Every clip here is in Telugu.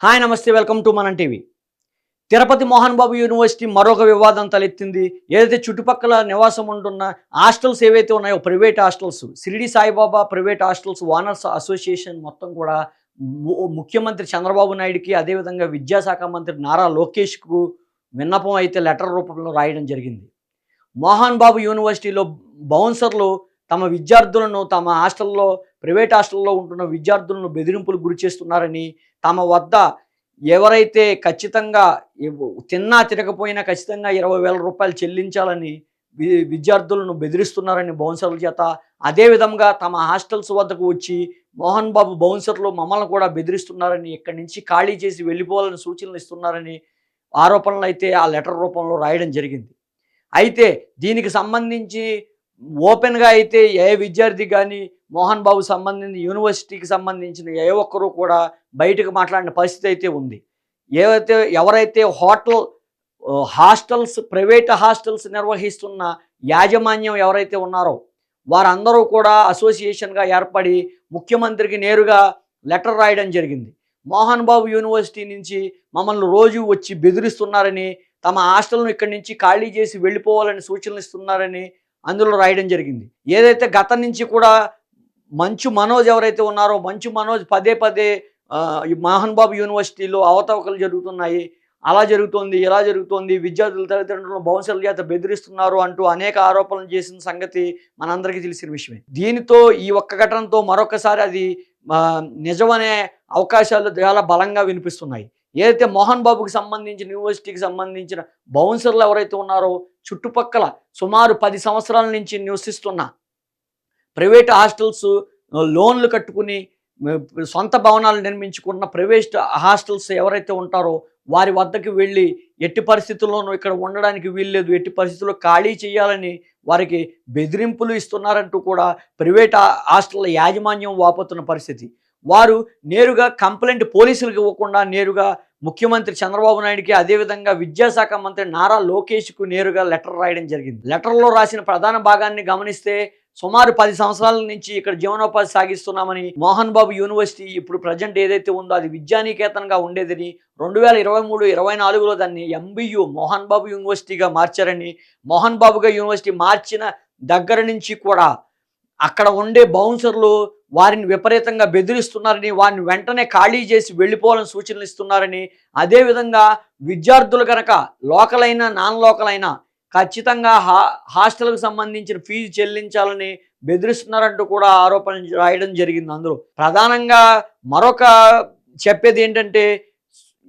హాయ్ నమస్తే వెల్కమ్ టు మనం టీవీ. తిరుపతి మోహన్ బాబు యూనివర్సిటీ మరొక వివాదం తలెత్తింది. ఏదైతే చుట్టుపక్కల నివాసం ఉంటున్న హాస్టల్స్ ఏవైతే ఉన్నాయో private hostels, Shirdi Saibaba private hostels owners association మొత్తం కూడా ముఖ్యమంత్రి చంద్రబాబు నాయుడుకి, అదేవిధంగా విద్యాశాఖ మంత్రి నారా లోకేష్‌కు విన్నపం అయితే లెటర్ రూపంలో రాయడం జరిగింది. మోహన్ బాబు యూనివర్సిటీలో బౌన్సర్లు తమ విద్యార్థులను తమ హాస్టల్లో ప్రైవేట్ హాస్టల్లో ఉంటున్న విద్యార్థులను బెదిరింపులకు గురి చేస్తున్నారని, తమ వద్ద ఎవరైతే ఖచ్చితంగా తిన్నా తినకపోయినా ఖచ్చితంగా 20,000 రూపాయలు చెల్లించాలని విద్యార్థులను బెదిరిస్తున్నారని బౌన్సర్ల చేత, అదే విధంగా తమ హాస్టల్స్ వద్దకు వచ్చి మోహన్ బాబు బౌన్సర్లు మమ్మల్ని కూడా బెదిరిస్తున్నారని, ఇక్కడి నుంచి ఖాళీ చేసి వెళ్ళిపోవాలని సూచనలు ఇస్తున్నారని ఆరోపణలైతే ఆ లెటర్ రూపంలో రాయడం జరిగింది. అయితే దీనికి సంబంధించి ఓపెన్‌గా అయితే ఏ విద్యార్థి గాని, మోహన్ బాబుకి సంబంధించి యూనివర్సిటీకి సంబంధించిన ఏ ఒక్కరు కూడా బయటకు మాట్లాడిన పరిస్థితి అయితే ఉంది. ఎవరైతే హాస్టల్స్ ప్రైవేట్ హాస్టల్స్ నిర్వహిస్తున్న యాజమాన్యం ఎవరైతే ఉన్నారో వారందరూ కూడా అసోసియేషన్‌గా ఏర్పడి ముఖ్యమంత్రికి నేరుగా లెటర్ రాయడం జరిగింది. మోహన్ బాబు యూనివర్సిటీ నుంచి మమ్మల్ని రోజు వచ్చి బెదిరిస్తున్నారని, తమ హాస్టల్‌ను ఇక్కడి నుంచి ఖాళీ చేసి వెళ్ళిపోవాలని సూచనలు ఇస్తున్నారని అందులో రాయడం జరిగింది. ఏదైతే గతం నుంచి కూడా మంచు మనోజ్ ఎవరైతే ఉన్నారో, మంచు మనోజ్ పదే పదే ఈ మోహన్ బాబు యూనివర్సిటీలో అవకతవకలు జరుగుతున్నాయి, అలా జరుగుతోంది, ఇలా జరుగుతోంది, విద్యార్థుల తల్లిదండ్రులను బౌన్సర్ల చేత బెదిరిస్తున్నారు అంటూ అనేక ఆరోపణలు చేసిన సంగతి మనందరికీ తెలిసిన విషయమే. దీనితో ఈ ఒక్క ఘటనతో మరొకసారి అది నిజమనే అవకాశాలు చాలా బలంగా వినిపిస్తున్నాయి. ఏదైతే మోహన్ బాబుకి సంబంధించిన యూనివర్సిటీకి సంబంధించిన బౌన్సర్లు ఎవరైతే ఉన్నారో, చుట్టుపక్కల సుమారు 10 సంవత్సరాల నుంచి నివసిస్తున్న ప్రైవేట్ హాస్టల్స్ లోన్లు కట్టుకుని సొంత భవనాలు నిర్మించుకున్న ప్రైవేట్ హాస్టల్స్ ఎవరైతే ఉంటారో వారి వద్దకు వెళ్ళి ఎట్టి పరిస్థితుల్లోనూ ఇక్కడ ఉండడానికి వీల్లేదు, ఎట్టి పరిస్థితుల్లో ఖాళీ చేయాలని వారికి బెదిరింపులు ఇస్తున్నారంటూ కూడా ప్రైవేట్ హాస్టల్ యాజమాన్యం వాపోతున్న పరిస్థితి. వారు నేరుగా కంప్లైంట్ పోలీసులకు ఇవ్వకుండా నేరుగా ముఖ్యమంత్రి చంద్రబాబు నాయుడుకి, అదేవిధంగా విద్యాశాఖ మంత్రి నారా లోకేష్‌కు నేరుగా లెటర్ రాయడం జరిగింది. లెటర్‌లో రాసిన ప్రధాన భాగాన్ని గమనిస్తే సుమారు 10 సంవత్సరాల నుంచి ఇక్కడ జీవనోపాధి సాగిస్తున్నామని, మోహన్ బాబు యూనివర్సిటీ ఇప్పుడు ప్రజెంట్ ఏదైతే ఉందో అది విద్యానికేతన్‌గా ఉండేదని, 2023, 24లో దాన్ని ఎంబీయూ మోహన్ బాబు యూనివర్సిటీగా మార్చారని, మోహన్ బాబుగా యూనివర్సిటీ మార్చిన దగ్గర నుంచి కూడా అక్కడ ఉండే బౌన్సర్లు వారిని విపరీతంగా బెదిరిస్తున్నారని, వారిని వెంటనే ఖాళీ చేసి వెళ్ళిపోవాలని సూచనలు ఇస్తున్నారని, అదేవిధంగా విద్యార్థులు కనుక లోకల్ అయినా నాన్ లోకల్ అయినా ఖచ్చితంగా హాస్టల్‌కు సంబంధించిన ఫీజు చెల్లించాలని బెదిరిస్తున్నారంటూ కూడా ఆరోపణలు రాయడం జరిగింది. అందులో ప్రధానంగా మరొక చెప్పేది ఏంటంటే,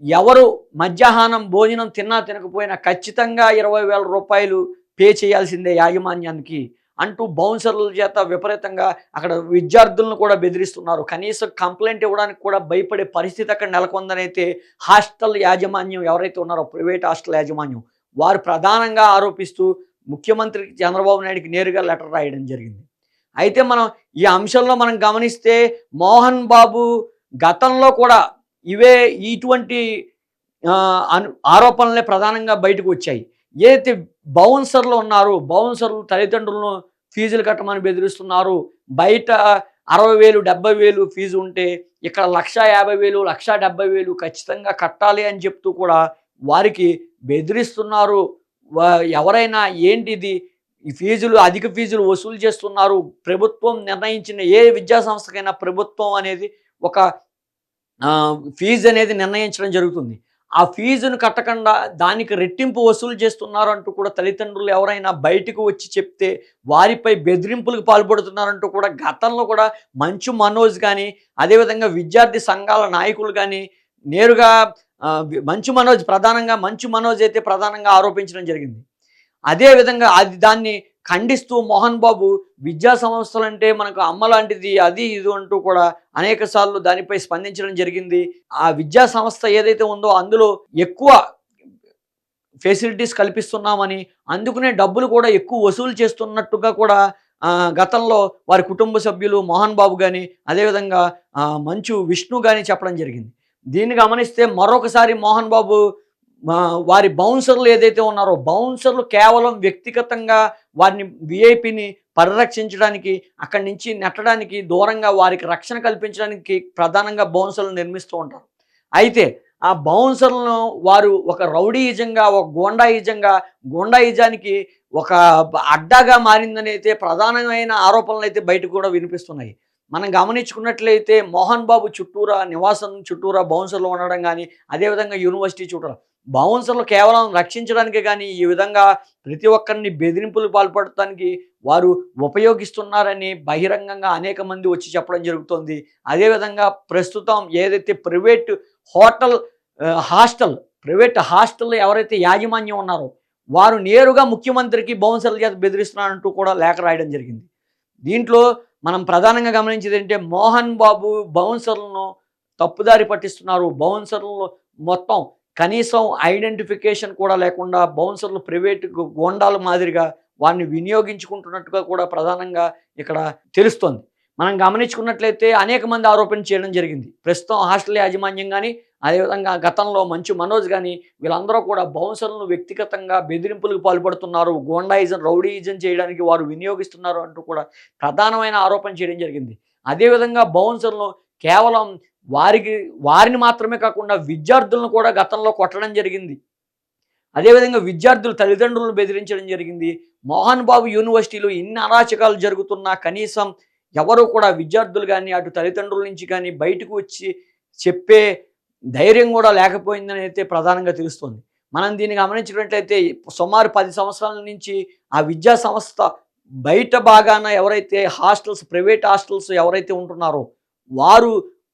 ఎవరు మధ్యాహ్నం భోజనం తిన్నా తినకపోయినా ఖచ్చితంగా 20,000 రూపాయలు పే చేయాల్సిందే యాజమాన్యానికి అంటూ బౌన్సర్ల చేత విపరీతంగా అక్కడ విద్యార్థులను కూడా బెదిరిస్తున్నారు. కనీసం కంప్లైంట్ ఇవ్వడానికి కూడా భయపడే పరిస్థితి అక్కడ నెలకొందనైతే హాస్టల్ యాజమాన్యం ఎవరైతే ఉన్నారో ప్రైవేట్ హాస్టల్ యాజమాన్యం వారు ప్రధానంగా ఆరోపిస్తూ ముఖ్యమంత్రి చంద్రబాబు నాయుడుకి నేరుగా లెటర్ రాయడం జరిగింది. అయితే మనం ఈ అంశంలో మనం గమనిస్తే మోహన్ బాబు గతంలో కూడా ఇటువంటి ఆరోపణలే ప్రధానంగా బయటకు వచ్చాయి. ఏదైతే బౌన్సర్లు ఉన్నారో బౌన్సర్లు తల్లిదండ్రులను ఫీజులు కట్టమని బెదిరిస్తున్నారు. బయట 60,000, 70,000 ఫీజు ఉంటే ఇక్కడ 1,50,000, 1,70,000 ఖచ్చితంగా కట్టాలి అని చెప్తూ కూడా వారికి బెదిరిస్తున్నారు. ఎవరైనా ఏంటిది ఈ ఫీజులు అధిక ఫీజులు వసూలు చేస్తున్నారు. ప్రభుత్వం నిర్ణయించిన ఏ విద్యా సంస్థకైనా ప్రభుత్వం అనేది ఒక ఫీజు అనేది నిర్ణయించడం జరుగుతుంది. ఆ ఫీజును కట్టకుండా దానికి రెట్టింపు వసూలు చేస్తున్నారు అంటూ కూడా తల్లిదండ్రులు ఎవరైనా బయటకు వచ్చి చెప్తే వారిపై బెదిరింపులకు పాల్పడుతున్నారంటూ కూడా గతంలో కూడా మంచు మనోజ్ కానీ, అదేవిధంగా విద్యార్థి సంఘాల నాయకులు కానీ నేరుగా మంచు మనోజ్ అయితే ప్రధానంగా ఆరోపించడం జరిగింది. అదేవిధంగా దాన్ని ఖండిస్తూ మోహన్ బాబు విద్యా సంస్థలంటే మనకు అమ్మ లాంటిది, అది ఇది అంటూ కూడా అనేక సార్లు దానిపై స్పందించడం జరిగింది. ఆ విద్యా సంస్థ ఏదైతే ఉందో అందులో ఎక్కువ ఫెసిలిటీస్ కల్పిస్తున్నామని, అందుకనే డబ్బులు కూడా ఎక్కువ వసూలు చేస్తున్నట్టుగా కూడా గతంలో వారి కుటుంబ సభ్యులు మోహన్ బాబు కానీ, అదేవిధంగా మంచు విష్ణు కానీ చెప్పడం జరిగింది. దీన్ని గమనిస్తే మరొకసారి మోహన్ బాబు వారి బౌన్సర్లు ఏదైతే ఉన్నారో బౌన్సర్లు కేవలం వ్యక్తిగతంగా వారిని విఐపిని పరిరక్షించడానికి, అక్కడి నుంచి నెట్టడానికి, దూరంగా వారికి రక్షణ కల్పించడానికి ప్రధానంగా బౌన్సర్లు నిర్మిస్తూ ఉంటారు. అయితే ఆ బౌన్సర్లను వారు ఒక రౌడీయిజంగా, ఒక గూండాయిజానికి ఒక అడ్డాగా మారిందని అయితే ప్రధానమైన ఆరోపణలైతే బయటకు కూడా వినిపిస్తున్నాయి. మనం గమనించుకున్నట్లయితే మోహన్ బాబు చుట్టూరా నివాసం చుట్టూరా బౌన్సర్లు ఉండడం గానీ, అదేవిధంగా యూనివర్సిటీ చుట్టూరా బౌన్సర్లు కేవలం రక్షించడానికే గానీ, ఈ విధంగా ప్రతి ఒక్కరిని బెదిరింపులకు పాల్పడటానికి వారు ఉపయోగిస్తున్నారని బహిరంగంగా అనేక మంది వచ్చి చెప్పడం జరుగుతోంది. అదేవిధంగా ప్రస్తుతం ఏదైతే హోటల్ ప్రైవేట్ హాస్టల్ ఎవరైతే యాజమాన్యం ఉన్నారో, వారు నేరుగా ముఖ్యమంత్రికి బౌన్సర్ల చేత బెదిరిస్తున్నారంటూ కూడా లేఖ రాయడం జరిగింది. దీంట్లో మనం ప్రధానంగా గమనించేదేంటే మోహన్ బాబు బౌన్సర్లను తప్పుదారి పట్టిస్తున్నారు. బౌన్సర్లు మొత్తం కనీసం ఐడెంటిఫికేషన్ కూడా లేకుండా బౌన్సర్లు ప్రైవేట్ గూండాల మాదిరిగా వారిని వినియోగించుకుంటున్నట్టుగా కూడా ప్రధానంగా ఇక్కడ తెలుస్తోంది. మనం గమనించుకున్నట్లయితే అనేక మంది ఆరోపణ చేయడం జరిగింది. ప్రస్తుతం హాస్టల్ యాజమాన్యం కానీ, అదేవిధంగా గతంలో మంచు మనోజ్ కానీ వీళ్ళందరూ కూడా బౌన్సర్లను వ్యక్తిగతంగా బెదిరింపులకు పాల్పడుతున్నారు, రౌడీయిజం చేయడానికి వారు వినియోగిస్తున్నారు అంటూ కూడా ప్రధానమైన ఆరోపణ చేయడం జరిగింది. అదేవిధంగా బౌన్సర్లు కేవలం వారిని మాత్రమే కాకుండా విద్యార్థులను కూడా గతంలో కొట్టడం జరిగింది. అదేవిధంగా విద్యార్థుల తల్లిదండ్రులను బెదిరించడం జరిగింది. మోహన్ బాబు యూనివర్సిటీలో ఇన్ని అరాచకాలు జరుగుతున్నా కనీసం ఎవరు కూడా విద్యార్థులు కానీ, అటు తల్లిదండ్రుల నుంచి కానీ బయటకు వచ్చి చెప్పే ధైర్యం కూడా లేకపోయిందని అయితే ప్రధానంగా తెలుస్తుంది. మనం దీన్ని గమనించినట్లయితే సుమారు 10 సంవత్సరాల నుంచి ఆ విద్యా సంస్థ బయట భాగాన ఎవరైతే ప్రైవేట్ హాస్టల్స్ ఎవరైతే ఉంటున్నారో వారు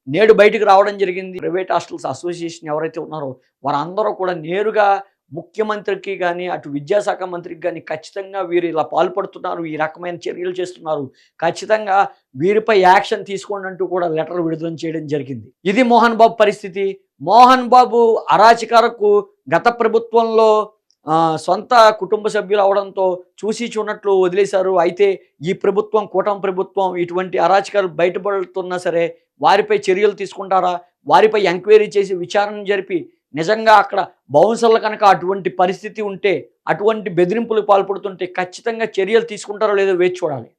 నేడు బయటికి రావడం జరిగింది. ప్రైవేట్ హాస్టల్స్ అసోసియేషన్ ఎవరైతే ఉన్నారో వారందరూ కూడా నేరుగా ముఖ్యమంత్రికి కానీ, అటు విద్యాశాఖ మంత్రికి కానీ ఖచ్చితంగా వీరు ఇలా పాల్పడుతున్నారు, ఈ రకమైన చర్యలు చేస్తున్నారు, ఖచ్చితంగా వీరిపై యాక్షన్ తీసుకోండి అంటూ కూడా లెటర్ విడుదల చేయడం జరిగింది. ఇది మోహన్ బాబు పరిస్థితి. మోహన్ బాబు అరాచకాలకు గత ప్రభుత్వంలో సొంత కుటుంబ సభ్యులు అవడంతో చూసి చూడనట్లు వదిలేశారు. అయితే ఈ ప్రభుత్వం, కూటమి ప్రభుత్వం ఇటువంటి అరాచకాలు బయటపడుతున్నా సరే వారిపై చర్యలు తీసుకుంటారా? వారిపై ఎంక్వైరీ చేసి విచారణ జరిపి నిజంగా అక్కడ బౌన్సర్లు కనుక అటువంటి పరిస్థితి ఉంటే, అటువంటి బెదిరింపులకు పాల్పడుతుంటే ఖచ్చితంగా చర్యలు తీసుకుంటారో లేదో వేచి చూడాలి.